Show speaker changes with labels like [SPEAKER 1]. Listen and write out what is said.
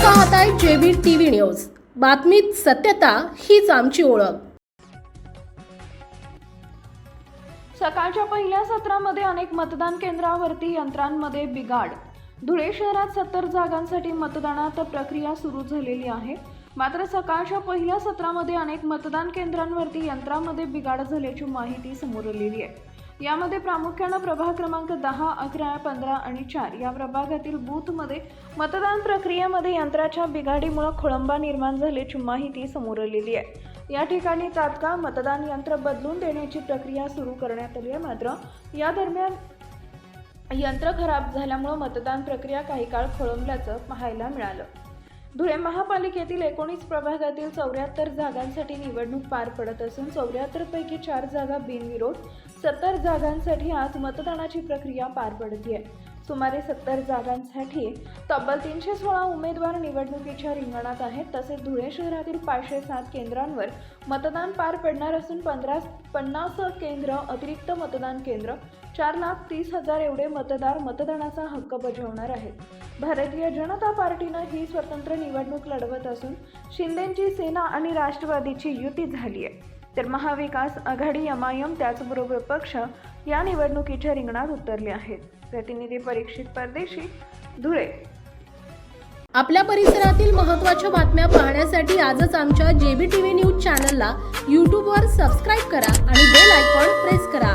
[SPEAKER 1] पाहताय JB TV news. बातमीत सत्यता हीच आमची ओळख।
[SPEAKER 2] सकाळच्या पहिल्या सत्रामध्ये अनेक मतदान केंद्रावरती यंत्रांमध्ये बिघाड। धुळे शहरात 70 जागांसाठी मतदानात प्रक्रिया सुरू झालेली आहे। मात्र सकाळच्या पहिल्या सत्रामध्ये अनेक मतदान केंद्रांवरती यंत्रांमध्ये बिघाड झाल्याची माहिती समोर आलेली आहे। यामध्ये प्रामुख्याने प्रभाग क्रमांक 10, 11, 15 आणि 4 या प्रभागातील बूथमध्ये मतदान प्रक्रियेमध्ये यंत्राच्या बिघाडीमुळे खोळंबा निर्माण झाल्याची माहिती समोर आलेली आहे। या ठिकाणी तात्काळ मतदान यंत्र बदलून देण्याची प्रक्रिया सुरू करण्यात आली आहे। मात्र या दरम्यान यंत्र खराब झाल्यामुळे मतदान प्रक्रिया काही काळ खोळंबल्याचं पाहायला मिळालं। धुळे महापालिकेतील 19 प्रभागातील 74 जागांसाठी निवडणूक पार पडत असून 74 पैकी 4 जागा बिनविरोध, 70 जागांसाठी आज मतदानाची प्रक्रिया पार पडते आहे। सुमारे 70 जागांसाठी तब्बल 316 उमेदवार निवडणुकीच्या रिंगणात आहेत। तसेच धुळे शहरातील 507 केंद्रांवर मतदान पार पडणार असून 50 केंद्र अतिरिक्त मतदान केंद्र 4,30,000 एवढे मतदार मतदानाचा हक्क बजावणार आहेत। भारतीय जनता पार्टीनं ही स्वतंत्र निवडणूक लढवत असून शिंदेची सेना आणि राष्ट्रवादीची युती झाली आहे, तर महाविकास आघाडी MIM त्याचबरोबर पक्ष या निवडणुकीच्या रिंगणात उतरले आहेत। प्रतिनिधी परीक्षित परदेशी, धुळे।
[SPEAKER 1] आपल्या परिसरातील महत्त्वाच्या बातम्या पाहण्यासाठी आजच आमच्या जेबी टीव्ही न्यूज चॅनलला YouTube वर सबस्क्राइब करा आणि बेल आयकॉन प्रेस करा।